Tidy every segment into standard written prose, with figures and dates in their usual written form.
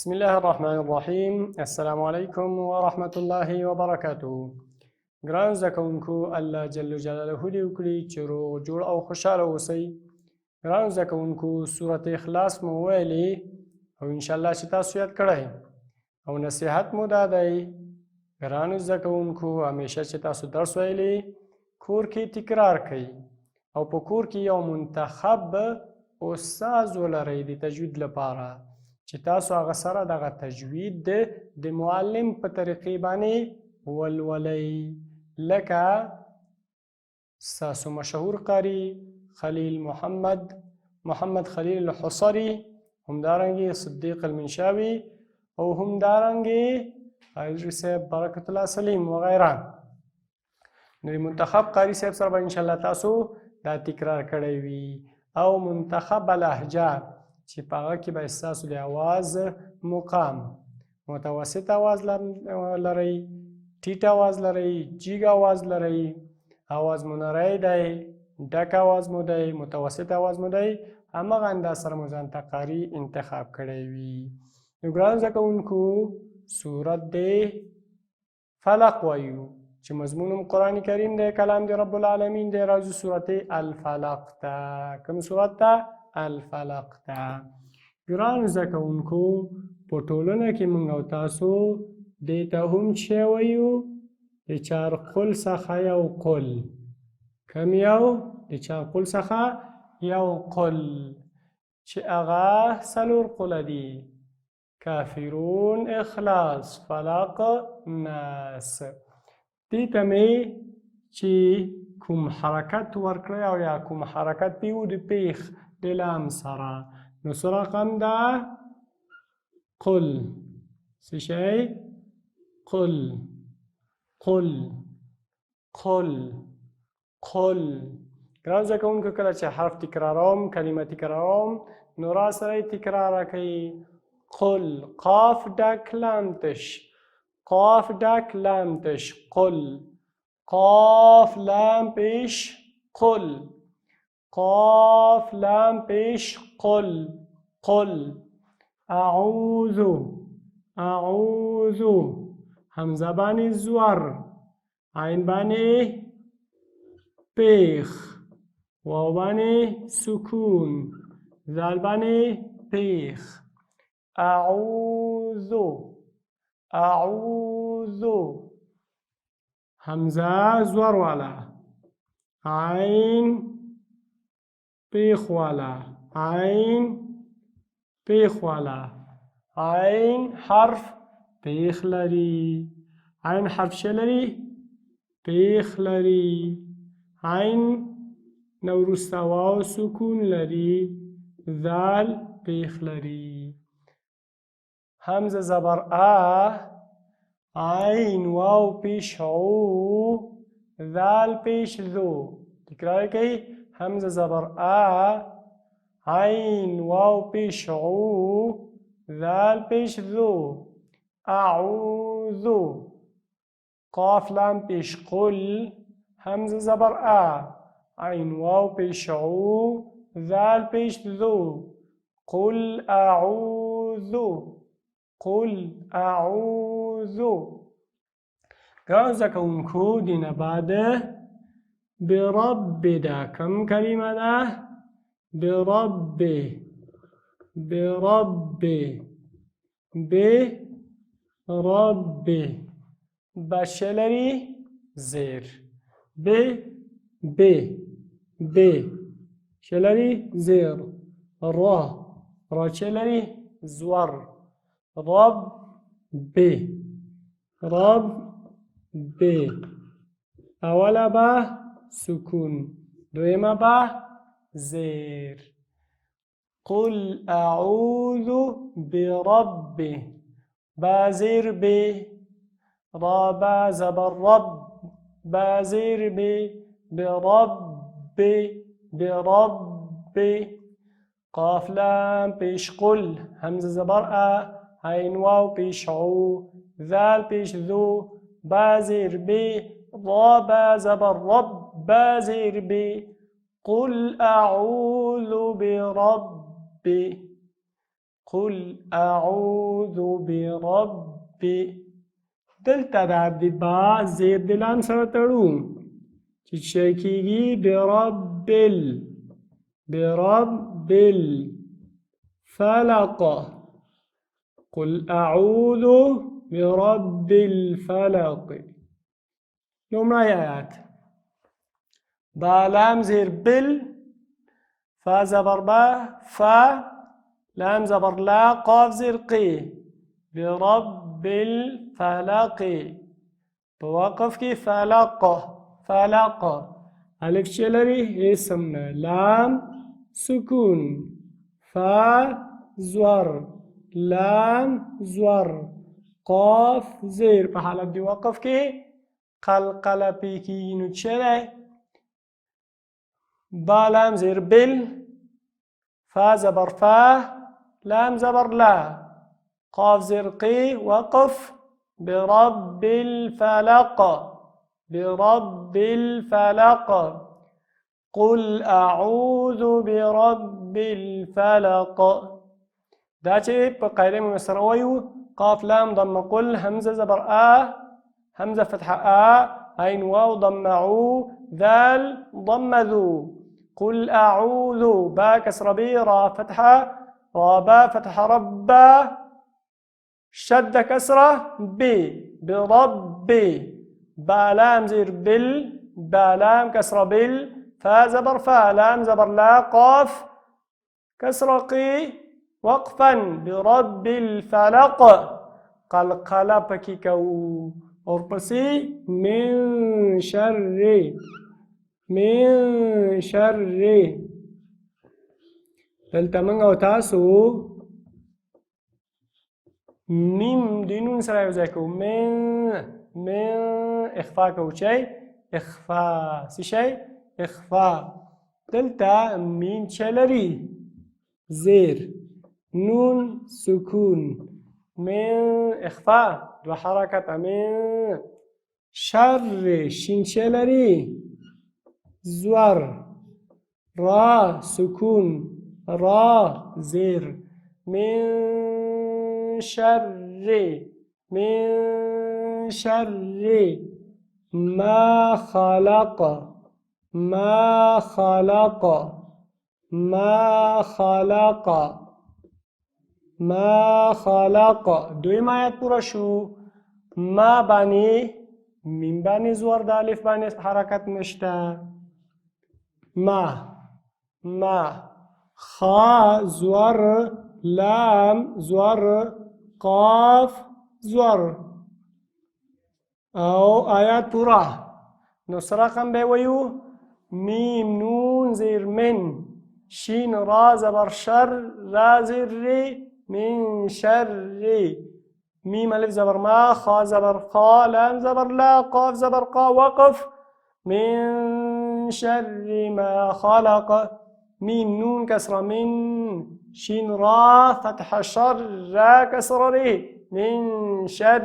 بسم الله الرحمن الرحیم. السلام علیکم ورحمة الله وبرکاته. ګران زده کوونکو، الله جل جلاله دې وکړي چې روغ جوړ او خوشحاله اوسئ. ګران زده کوونکو، سورت اخلاص مو ویلې او انشاءالله چې تاسو یاد کړئ او نصیحت مو دا دی، ګران زده کوونکو، همیشه چې تاسو درس ویلې کور کې تکرار کړئ او په کور کې یو منتخب استاد ولرئ د تجوید لپاره چې تاسو هغه سره دغه تجوید د معلم په طریقې باندې ولولئ، لکه ستاسو مشهور قاری خلیل محمد خلیل الحصري، همدارنګې صدیق المنشاوي او همدارنګې قاری صاحب برکت الله سلیم وغیره. نو منتخب قاری صاحب سره به انشاءالله تاسو دا تکرار کړی وي او منتخب لهجه چې په هغه کې به ستاسو د اواز مقام متوسط اواز لرئ، ټیټ اواز لرئ، جیګ اواز لرئ، اواز مو نری دی، ډک اواز مو دی، متوسط اواز مو دی، همغه انداز سره مو ځان ته قاري انتخاب کړی وي. نو ګران زده کوونکو، سورت د فلق وایو چې مضمون هم قرآن کریم دی، کلام د رب العالمین دی. راځو سورت الفلق ته. کوم سورت ته؟ الفلق ته. ګران زده کوونکو، په ټولنه کې موږ او تاسو دې ته هم څه وایو؟ د چارقل څخه یو قل. کوم یو؟ د چارقل څخه یو قل چې هغه څلور قله دي: کافرون، اخلاص، فلق، ناس. دې ته مې چې کوم حرکت ورکړی او یا کوم حرکت پې و د پیښ د لام سره، نو څه رقم ده؟ قل. څه شی؟ قل قل قل قل. ګران زده کوونکو، کله چې حرف تکراروم، کلمه تکراروم، نو را سره یې تکرار کوئ. قل، قاف ډک لام تش، قاف ډک لام تش، قل. قاف لام پیش، قل. قاف لام پیش، قل قل. اعوذ اعوذ. حمزه باندې زور، عین باندې پیخ، واو باندې سکون، ذال باندې پیخ. اعوذ اعوذ. حمزه زور والا، عین پیخ والا، عین پیخ والا. عین حرف پیخ لري. عین حرف څه لري؟ پیخ لري. عین نه وروسته واو سکون لري، ذال پیخ لري. حمزه زبر ا، عین واو پیش او، ذال پیش ذو. تکرار کوي. حمزه زبر ا، عین واو پیش او، ذال پیش ذو. اعوذ. قاف لام پیش قل، حمزه زبر ا، عین واو پیش او، ذال پیش ذو. قل اعوذ قل اعوذ. ګران زده کوونکو، دې نه بعد برب ده. کوم کلمه ده؟ برب برب برب. بچه لري زیر. ب ب ب چه لري؟ زیر. را را چه لري؟ زور. رب ب رب ب. اوله به سکون، دویمه به زیر. قل اعوذ برب. با زیر ب، را با زبر رب، با زیر ب، برب برب. قاف لام پیش قل، همزه زبر ا، عین واو پیش او، ذال پیش ذو، با زیر ب، را با زبر رب، با زیر ب. قل اعوذ برب قل أعوذ برب دلتا دا عبد با زیر دلان سره تړو چې شي کېږي برب الفلق. قل أعوذ برب الفلق. لومړی آیات با لام زیر بل فا زبر با فا لام زبر لا قاف زیر قی برب الفلق. بوقف کی فلق الف چه لري اسم نه لام سکون فا زور لام زور قاف زیر په حالت دی وقف کې قلقله پی کی نو چه با لام زیر بل فا زبر فا لام زبر لا قاف زیر قی وقف برب الفلق قل أعوذ برب الفلق. دا چې په قاعده مې سره وایو قاف لام ضم قل همزه زبر همزه فتحه عين واو ضم عو ذال ضم ذو. قل أعوذ با كسر بي را فتحه را با فتحه ربا شد كسره برب با لام زير بال با لام كسر بال فا زبر فا لام زبر لا قاف كسر قي وقفا برب الفلق قلقله پکې کوو اور پسې من شر دلته موږ او تاسو میم د نون سره یو ځای کوو من اخفا کوو چی اخفا څه شی اخفا. دلته میم چه لري زیر نون سکون من اخفا دو حرکت من شر شین چه لري زور را سکون را زیر من شر ما خلق دویم آیت پورا شو. ما بانی میم بانی زور د الف بانی حرکت نشته ما خا زور لام زور قاف زور او آیات پورا نو سراقم به ویو میم نون زیر من شین را زبر شر را زیر ری من شر میم الف زبر ما خا زبر خا لام زبر لا قاف زبر قا وقف من شر ما خلق. ميم نون كسر من شين را فتح شر را كسر ري من شر.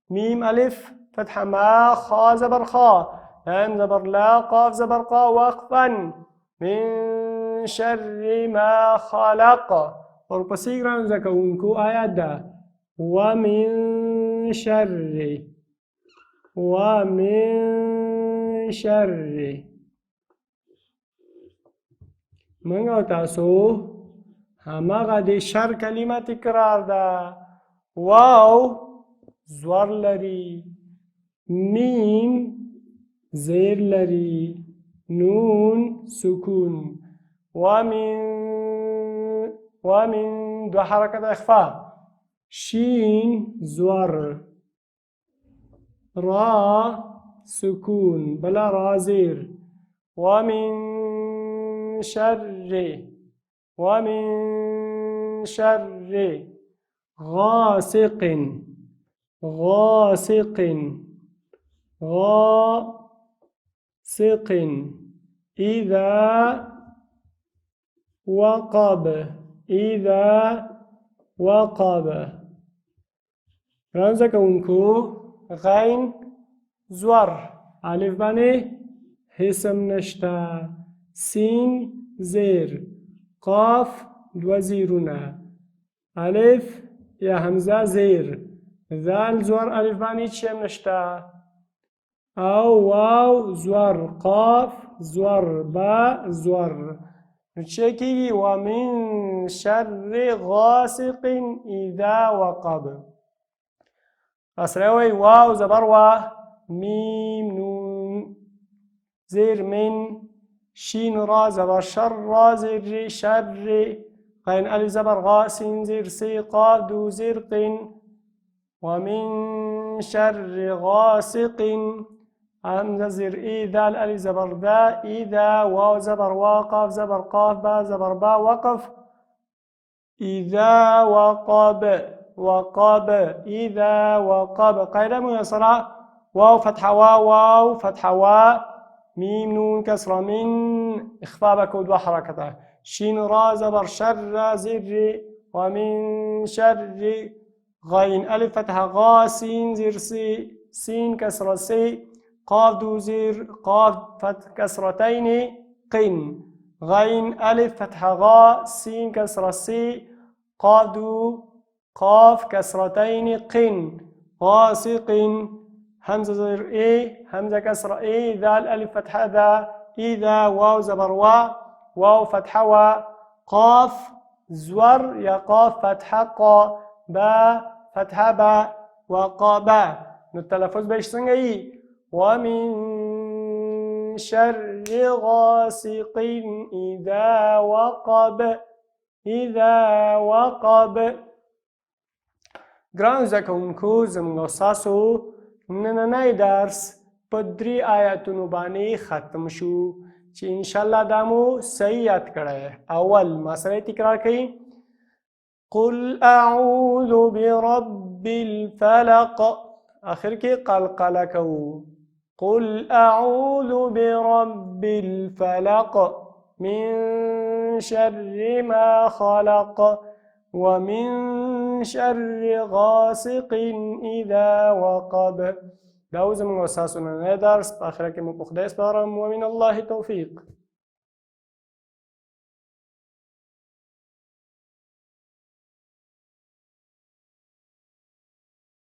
ميم ألف فتح ما خا زبر خا لام زبر لا قاف زبر قا وقفا من شر ما خلق. اور پسې ګران زکه اونکو آیات ده ومن شر منګ او تاسو هماغه د شر کلمه تکرار ده. واو زور لري میم زیر لري نون سکون ومن دو حرکت اخفاء شین زور را سکون بلا را زیر ومن شر غاسق إذا وقب رمزه کونکو غین زور الف بانی حسم نشتا سین زیر قاف دو زیرونه ألف يا همزة زير ذال زور ألف باني چیم نشتا أو واو زور قاف زور با زور نتشكي ومن شر غاسق إذا وقب أسرعي واو زبر ميم نون زير من شين را زبر شر را زير شر غين ألف زبر غا سين زير سي قاف دو زير قن ومن شر غاسق همزة زير إذا الألف زبر ذا إذا واو زبر واقف زبر قاف با زبر با وقف إذا وقب وقب إذا وقب قيل ميسرة واو فتحة واو فتحة ميم نون كسرة من إخفاء بكود وحركته شين را زبر شر زر ومن شر غين ألف فتحة غا سين زر سي سين كسرة سي قاف دو زر قاف فتح كسرتين قن غين ألف فتحة غا سين كسرة سي قاف دو قاف كسرتين قن غاسق همزة زر إيه همزة كسرة إيه ذال ألف فتحة ذا إذا واو زبر واو فتحة قاف زور يا قاف فتحة قا با فتحة با وقابا التلفظ بيش سنجي ومن شر غاسق إذا وقب إذا وقب ګرانو زده کوونکو زموږ ستاسو نننی درس په 3 آیاتونو باندې ختم شو چې انشاءالله دا مو صحیح یاد کړی. اول ما سره تکرار کړئ قل اعوذ برب الفلق آخر کې قلقله کوو قل اعوذ برب الفلق من شر ما خلق ومن شر غاسق إذا وقب. دا زموږ اساسونه نه درس په اخره کې مو په خدای سپارم ومن الله توفیق.